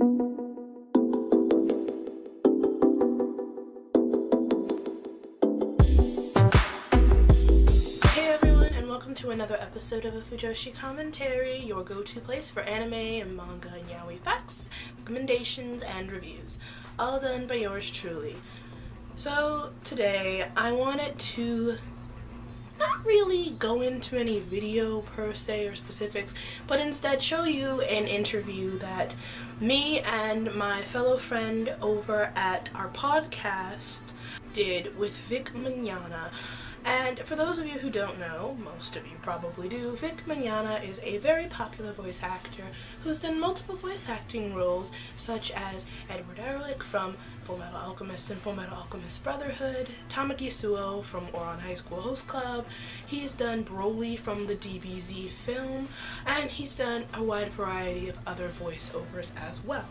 To another episode of a Fujoshi Commentary, your go-to place for anime and manga and yaoi facts, recommendations, and reviews, all done by yours truly. So today I wanted to not really go into any video per se or specifics, but instead show you an interview that me and my fellow friend over at our podcast did with Vic Mignogna. And for those of you who don't know, most of you probably do, Vic Mignogna is a very popular voice actor who's done multiple voice acting roles, such as Edward Ehrlich from Fullmetal Alchemist and Fullmetal Alchemist Brotherhood, Tamaki Suo from Ouran High School Host Club, he's done Broly from the DBZ film, and he's done a wide variety of other voiceovers as well.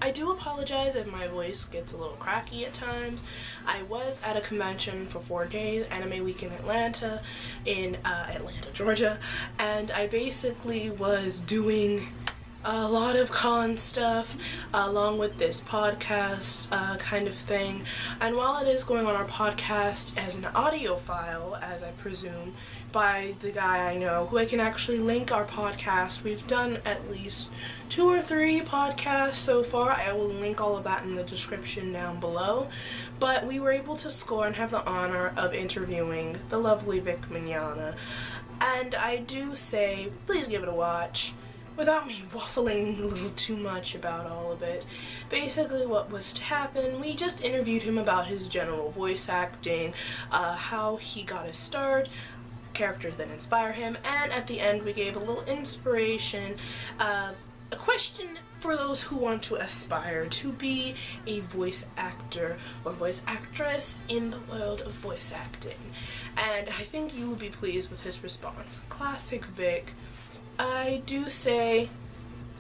I do apologize if my voice gets a little cracky at times. I was at a convention for 4 days, Anime Week in Atlanta, Georgia, and I basically was doing a lot of con stuff along with this podcast kind of thing. And while it is going on our podcast as an audio file, as I presume, by the guy I know who I can actually link our podcast. We've done at least 2 or 3 podcasts so far. I will link all of that in the description down below. But we were able to score and have the honor of interviewing the lovely Vic Mignogna. And I do say, please give it a watch. Without me waffling a little too much about all of it, basically what was to happen, we just interviewed him about his general voice acting, how he got his start, characters that inspire him, and at the end we gave a little inspiration, a question for those who want to aspire to be a voice actor or voice actress in the world of voice acting. And I think you will be pleased with his response. Classic Vic. I do say,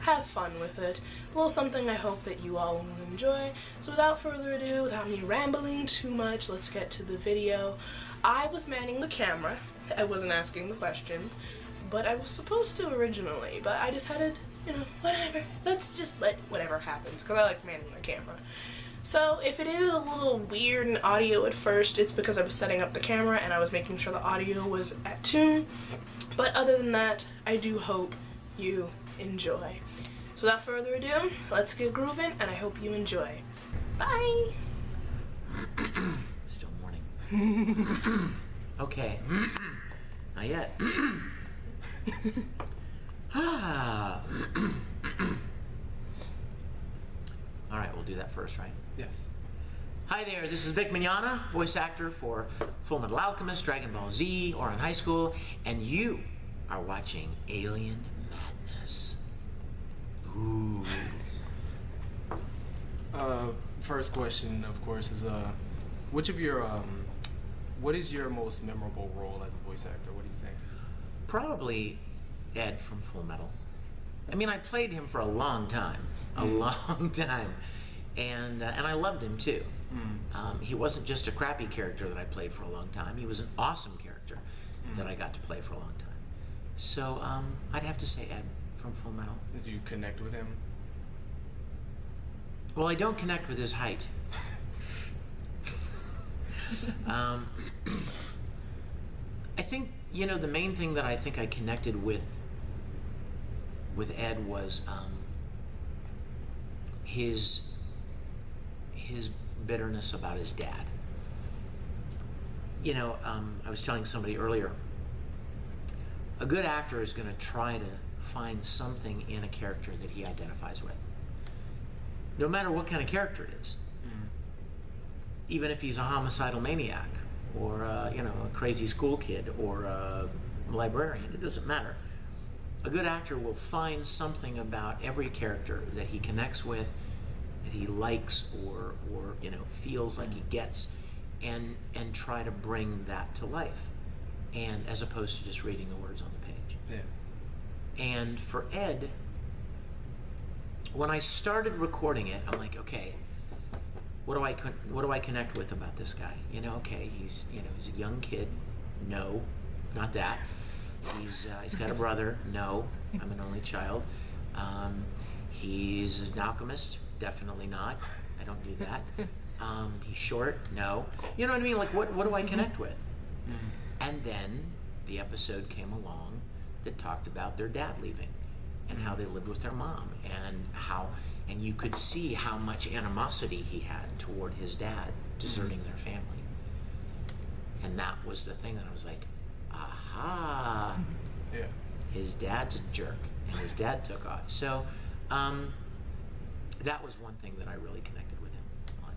have fun with it. A little something I hope that you all will enjoy. So without further ado, without me rambling too much, let's get to the video. I was manning the camera. I wasn't asking the questions, but I was supposed to originally, but I decided, whatever. Let's just let whatever happens, because I like manning the camera. So if it is a little weird in audio at first, it's because I was setting up the camera and I was making sure the audio was at tune. But other than that, I do hope you enjoy. So without further ado, let's get grooving, and I hope you enjoy. Bye! Still morning. Okay. Not yet. Alright, we'll do that first, right? Yes. Hi there, this is Vic Mignogna, voice actor for Fullmetal Alchemist, Dragon Ball Z, Ouran High School, and you are watching Alien Madness. Ooh. First question, of course, is what is your most memorable role as a voice actor? What do you think? Probably Ed from Fullmetal. I mean, I played him for a long time, and I loved him too. He wasn't just a crappy character that I played for a long time. He was an awesome character that I got to play for a long time. So I'd have to say Ed from Fullmetal. Did you connect with him? Well, I don't connect with his height. I think, the main thing that I think I connected with Ed was his bitterness about his dad. I was telling somebody earlier, a good actor is going to try to find something in a character that he identifies with, no matter what kind of character it is. Even if he's a homicidal maniac, or a crazy school kid, or a librarian, it doesn't matter. A good actor will find something about every character that he connects with, that he likes, or feels like he gets, and try to bring that to life, and as opposed to just reading the words on the page. Yeah. And for Ed, when I started recording it, I'm like, okay, what do I connect with about this guy? Okay, he's a young kid. No, not that. He's got a brother. No, I'm an only child. He's an alchemist? Definitely not. I don't do that. He's short? No. You know what I mean? Like, what do I connect with? And then the episode came along that talked about their dad leaving and how they lived with their mom, and you could see how much animosity he had toward his dad deserting their family. And that was the thing that I was like, aha. Yeah. His dad's a jerk, and his dad took off. So that was one thing that I really connected with him on.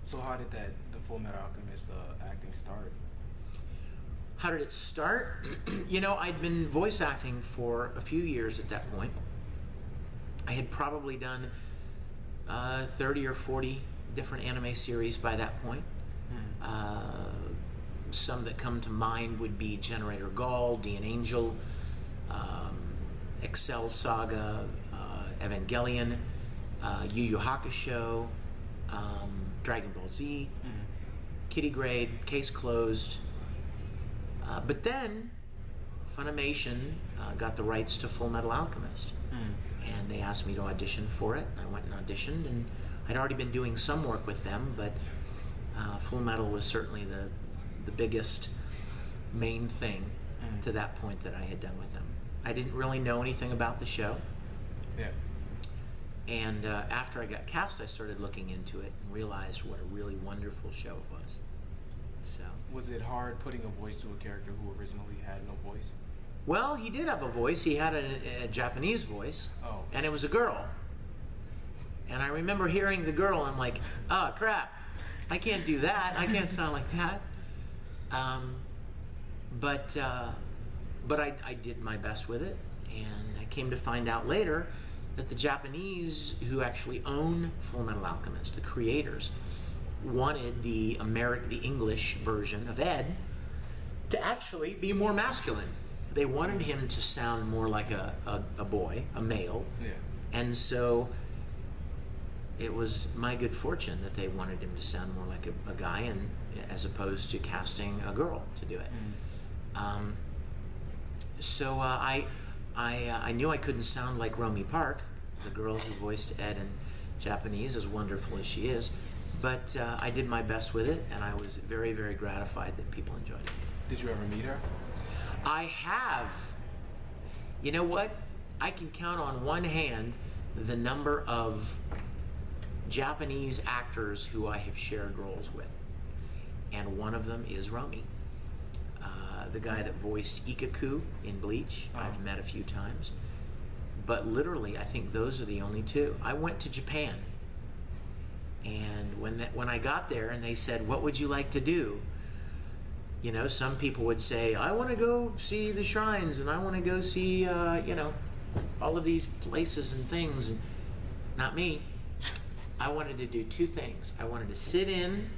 So how did the Full Metal Alchemist acting start? How did it start? You know, I'd been voice acting for a few years at that point. I had probably done 30 or 40 different anime series by that point. Some that come to mind would be Generator Gall, Dean Angel, Excel Saga, Evangelion, Yu Yu Hakusho, Dragon Ball Z, Kitty Grade, Case Closed. But then Funimation got the rights to Full Metal Alchemist, and they asked me to audition for it. I went and auditioned, and I'd already been doing some work with them, but Full Metal was certainly the biggest main thing to that point that I had done with them. I didn't really know anything about the show. Yeah. And after I got cast, I started looking into it and realized what a really wonderful show it was. So. Was it hard putting a voice to a character who originally had no voice? Well, he did have a voice. He had a Japanese voice, and it was a girl. And I remember hearing the girl, and I'm like, oh crap, I can't do that. I can't sound like that. But I did my best with it, and I came to find out later that the Japanese who actually own Full Metal Alchemist, the creators, wanted the English version of Ed to actually be more masculine. They wanted him to sound more like a boy, a male. Yeah. And so it was my good fortune that they wanted him to sound more like a guy, and as opposed to casting a girl to do it. So I knew I couldn't sound like Romy Park, the girl who voiced Ed in Japanese, as wonderful as she is. But I did my best with it, and I was very, very gratified that people enjoyed it. Did you ever meet her? I have. You know what? I can count on one hand the number of Japanese actors who I have shared roles with. And one of them is Romy. The guy that voiced Ikaku in Bleach, I've met a few times. But literally, I think those are the only two. I went to Japan. And when I got there and they said, what would you like to do? You know, some people would say, I want to go see the shrines, and I want to go see, all of these places and things. And not me. I wanted to do two things. I wanted to sit in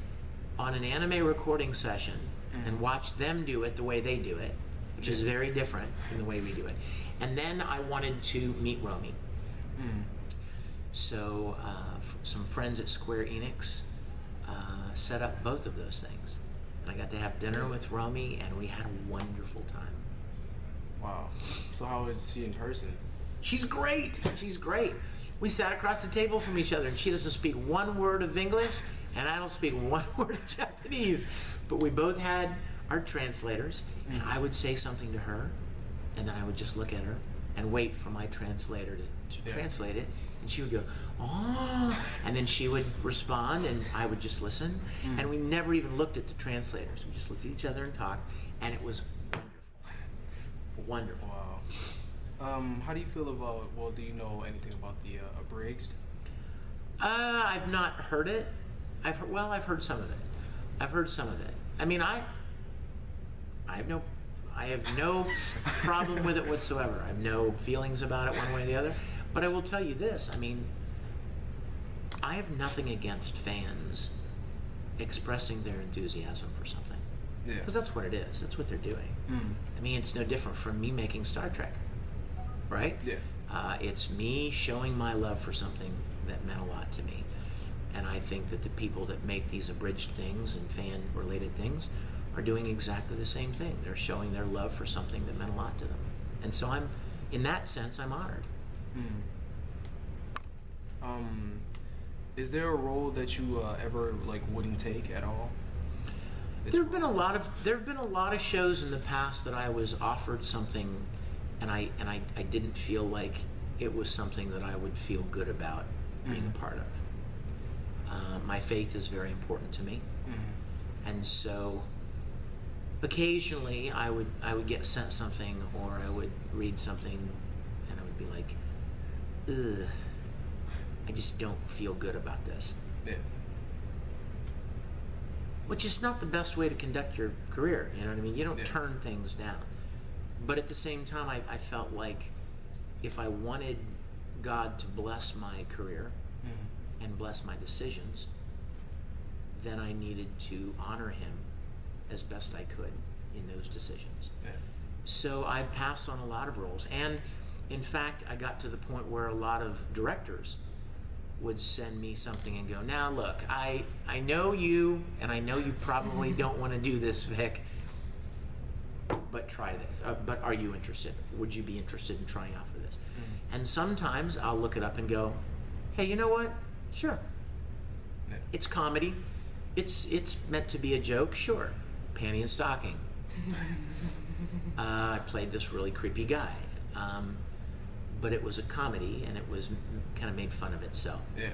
on an anime recording session and watch them do it the way they do it, which is very different than the way we do it. And then I wanted to meet Romy. So some friends at Square Enix set up both of those things. And I got to have dinner with Romy, and we had a wonderful time. Wow. So how is she in person? She's great. She's great. We sat across the table from each other, and she doesn't speak one word of English, and I don't speak one word of Japanese. But we both had our translators, and I would say something to her, and then I would just look at her and wait for my translator to translate it, and she would go, oh, and then she would respond, and I would just listen, and we never even looked at the translators. We just looked at each other and talked, and it was wonderful. Wonderful. Wow. How do you feel about, well, do you know anything about the abridged? I've not heard it. I've heard some of it. I've heard some of it. I mean, I have no problem with it whatsoever. I have no feelings about it one way or the other. But I will tell you this, I mean, I have nothing against fans expressing their enthusiasm for something. Yeah. Because that's what it is. That's what they're doing. I mean, it's no different from me making Star Trek, right? Yeah. It's me showing my love for something that meant a lot to me. And I think that the people that make these abridged things and fan-related things are doing exactly the same thing. They're showing their love for something that meant a lot to them. And so in that sense, I'm honored. Is there a role that you ever like wouldn't take at all? There have been a lot of shows in the past that I was offered something, and I didn't feel like it was something that I would feel good about being a part of. My faith is very important to me, and so occasionally I would get sent something, or I would read something, and I would be like, ugh, I just don't feel good about this. Yeah. Which is not the best way to conduct your career, you know what I mean? You don't Yeah. turn things down. But at the same time, I felt like if I wanted God to bless my career and bless my decisions, then I needed to honor Him as best I could in those decisions. Yeah. So I passed on a lot of roles. And in fact, I got to the point where a lot of directors would send me something and go, now look, I know you, and I know you probably don't want to do this, Vic, but try this. But are you interested? Would you be interested in trying out for this? And sometimes I'll look it up and go, hey, you know what? Sure. Yeah. It's comedy. It's meant to be a joke. Sure. Panty and stocking. I played this really creepy guy. But it was a comedy, and it was kind of made fun of itself. Yeah.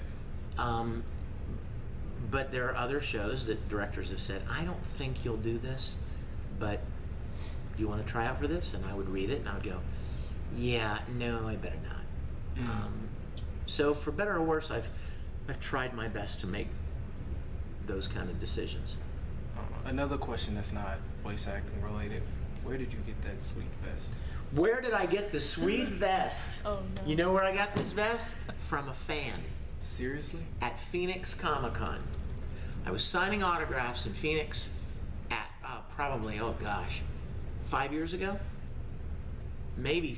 But there are other shows that directors have said, I don't think you'll do this, but do you want to try out for this? And I would read it, and I would go, yeah, no, I better not. So for better or worse, I've tried my best to make those kind of decisions. Another question that's not voice acting related. Where did you get that sweet vest? Where did I get the sweet vest? Oh, no. You know where I got this vest? From a fan. Seriously? At Phoenix Comic-Con. I was signing autographs in Phoenix at probably, 5 years ago? Maybe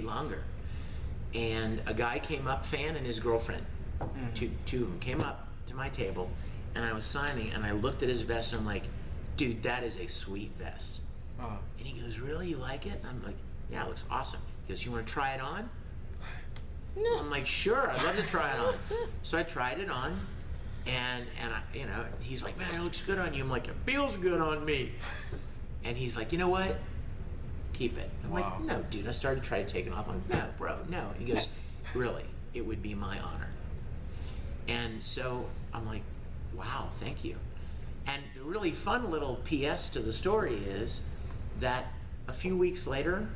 longer. And a guy came up, fan and his girlfriend, two of them came up to my table, and I was signing, and I looked at his vest, and I'm like, dude, that is a sweet vest. And he goes, really, you like it? And I'm like, yeah, it looks awesome. He goes, you want to try it on? No. I'm like, sure, I'd love to try it on. So I tried it on, and I, he's like, man, it looks good on you. I'm like, it feels good on me. And he's like, you know what? Keep it. I'm like, no, dude. I started trying to take it off. I'm like, no, bro, no. And he goes, really? It would be my honor. And so I'm like, wow, thank you. And the really fun little PS to the story is that a few weeks later,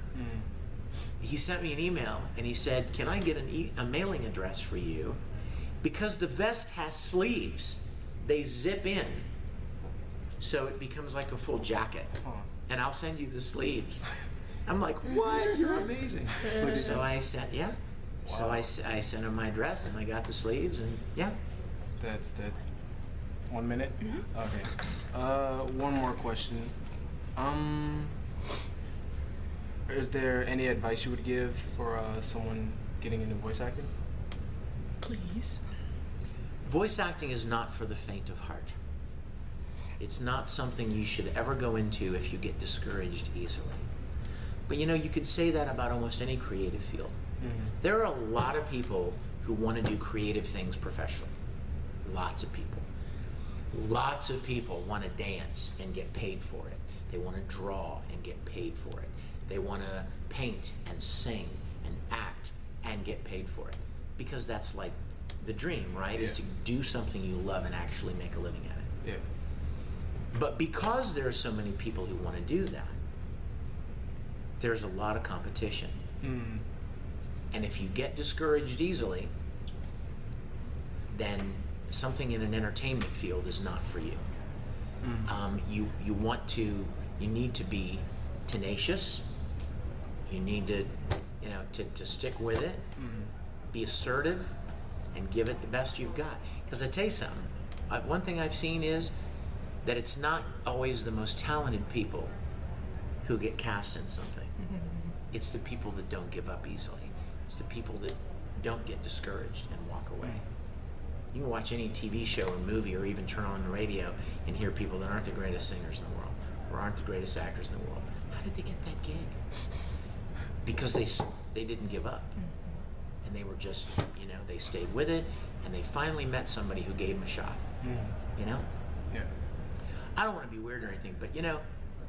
he sent me an email, and he said, can I get a mailing address for you? Because the vest has sleeves. They zip in. So it becomes like a full jacket. And I'll send you the sleeves. I'm like, what? You're amazing. So I sent, yeah. Wow. So I sent him my address, and I got the sleeves, and yeah. That's 1 minute? Okay. One more question. Is there any advice you would give for someone getting into voice acting? Please. Voice acting is not for the faint of heart. It's not something you should ever go into if you get discouraged easily. But you could say that about almost any creative field. There are a lot of people who want to do creative things professionally. Lots of people. Lots of people want to dance and get paid for it. They want to draw and get paid for it. They want to paint and sing and act and get paid for it. Because that's like the dream, right? Yeah. Is to do something you love and actually make a living at it. Yeah. But because there are so many people who want to do that, there's a lot of competition. And if you get discouraged easily, then something in an entertainment field is not for you. You need to be tenacious. You need to, to stick with it, be assertive, and give it the best you've got. Because I tell you something, one thing I've seen is that it's not always the most talented people who get cast in something. It's the people that don't give up easily. It's the people that don't get discouraged and walk away. You can watch any TV show or movie or even turn on the radio and hear people that aren't the greatest singers in the world or aren't the greatest actors in the world. How did they get that gig? Because they didn't give up. and they were just, you know, they stayed with it, and they finally met somebody who gave them a shot. You know? Yeah. I don't want to be weird or anything, but you know,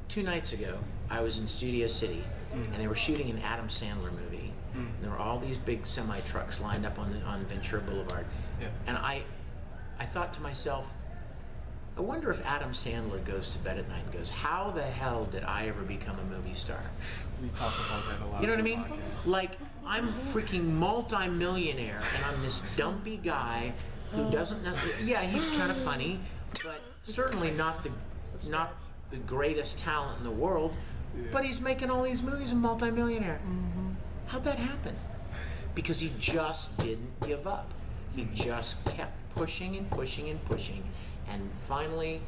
2 nights ago, I was in Studio City, and they were shooting an Adam Sandler movie. And there were all these big semi-trucks lined up on Ventura Boulevard. Yeah. And I thought to myself, I wonder if Adam Sandler goes to bed at night and goes, how the hell did I ever become a movie star? We talk about that a lot. You know what I on the mean? podcast. Like, I'm a freaking multi-millionaire, and I'm this dumpy guy who doesn't know. Yeah, he's kind of funny, but certainly not the greatest talent in the world. Yeah. But he's making all these movies and multi-millionaire. How'd that happen? Because he just didn't give up. He just kept pushing and pushing and pushing, and finally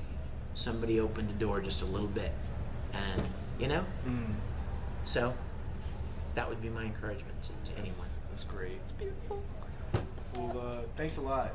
somebody opened the door just a little bit, and you know. So that would be my encouragement to anyone. That's great. It's beautiful. Well, thanks a lot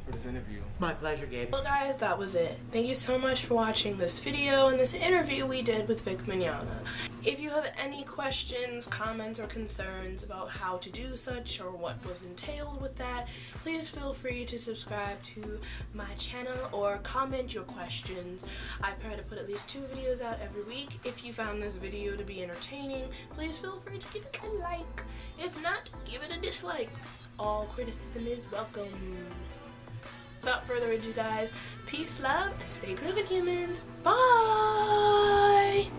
for this interview. My pleasure, Gabe. Well guys, that was it. Thank you so much for watching this video and this interview we did with Vic Mignogna. If you have any questions, comments, or concerns about how to do such or what was entailed with that, please feel free to subscribe to my channel or comment your questions. I try to put at least 2 videos out every week. If you found this video to be entertaining, please feel free to give it a like. If not, give it a dislike. All criticism is welcome. Without further ado, guys, peace, love, and stay groovin', humans. Bye!